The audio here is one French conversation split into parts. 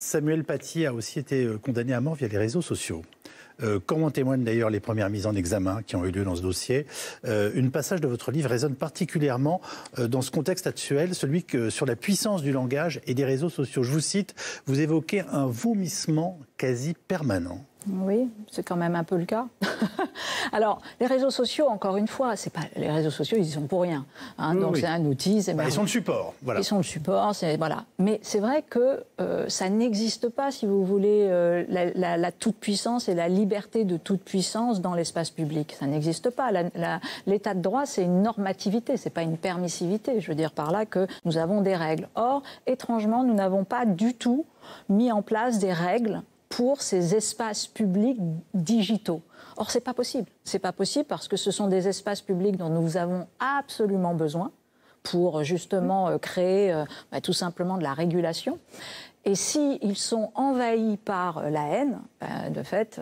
Samuel Paty a aussi été condamné à mort via les réseaux sociaux. Comme en témoignent d'ailleurs les premières mises en examen qui ont eu lieu dans ce dossier, une passage de votre livre résonne particulièrement dans ce contexte actuel, celui sur la puissance du langage et des réseaux sociaux. Je vous cite, vous évoquez un vomissement quasi permanent. Oui, c'est quand même un peu le cas. Alors, les réseaux sociaux, encore une fois, c'est pas les réseaux sociaux, ils y sont pour rien. Hein, oui, donc oui. C'est un outil. Ils sont le support. Voilà. Ils sont le support, voilà. Mais c'est vrai que ça n'existe pas, si vous voulez, la toute-puissance et la liberté de toute-puissance dans l'espace public. Ça n'existe pas. L'état de droit, c'est une normativité, c'est pas une permissivité. Je veux dire par là que nous avons des règles. Or, étrangement, nous n'avons pas du tout mis en place des règles pour ces espaces publics digitaux. Or, c'est pas possible. C'est pas possible parce que ce sont des espaces publics dont nous avons absolument besoin pour justement créer tout simplement de la régulation. Et s'ils sont envahis par la haine, de fait,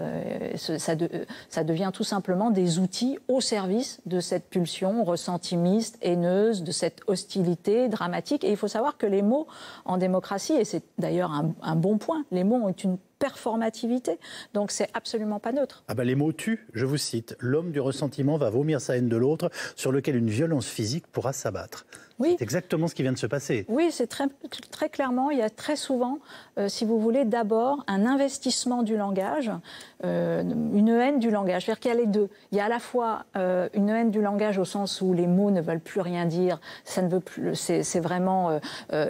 ça devient tout simplement des outils au service de cette pulsion ressentimiste, haineuse, de cette hostilité dramatique. Et il faut savoir que les mots en démocratie, et c'est d'ailleurs un bon point, les mots ont une performativité, donc c'est absolument pas neutre. Ah ben les mots tuent, je vous cite, l'homme du ressentiment va vomir sa haine de l'autre sur lequel une violence physique pourra s'abattre. Oui. C'est exactement ce qui vient de se passer. Oui, c'est très clairement, il y a très souvent, si vous voulez, d'abord un investissement du langage, une haine du langage. C'est-à-dire qu'il y a les deux. Il y a à la fois une haine du langage au sens où les mots ne veulent plus rien dire, ça ne veut plus, c'est vraiment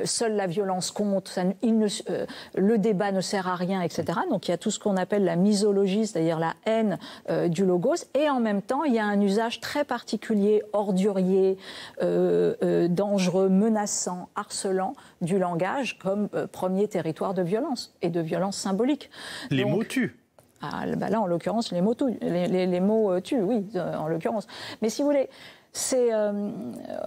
seule la violence compte, le débat ne sert à rien, etc. Donc il y a tout ce qu'on appelle la misologie, c'est-à-dire la haine du logos, et en même temps il y a un usage très particulier, ordurier, dangereux, menaçant, harcelant du langage comme premier territoire de violence et de violence symbolique. Les mots tuent. Là, en l'occurrence, les mots tuent. Les mots tuent, oui, en l'occurrence. Mais si vous voulez,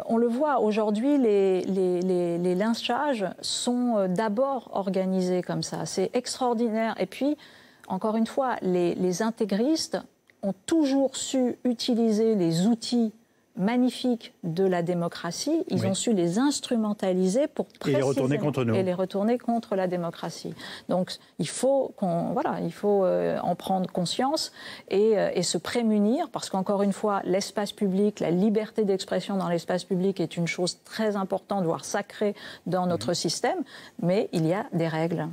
on le voit aujourd'hui, les lynchages sont d'abord organisés comme ça. C'est extraordinaire. Et puis, encore une fois, les intégristes ont toujours su utiliser les outils magnifiques de la démocratie. Ils ont su les instrumentaliser pour et les retourner contre nous. Et les retourner contre la démocratie. Donc il faut en prendre conscience et se prémunir, parce qu'encore une fois, l'espace public, la liberté d'expression dans l'espace public est une chose très importante, voire sacrée dans notre système, mais il y a des règles.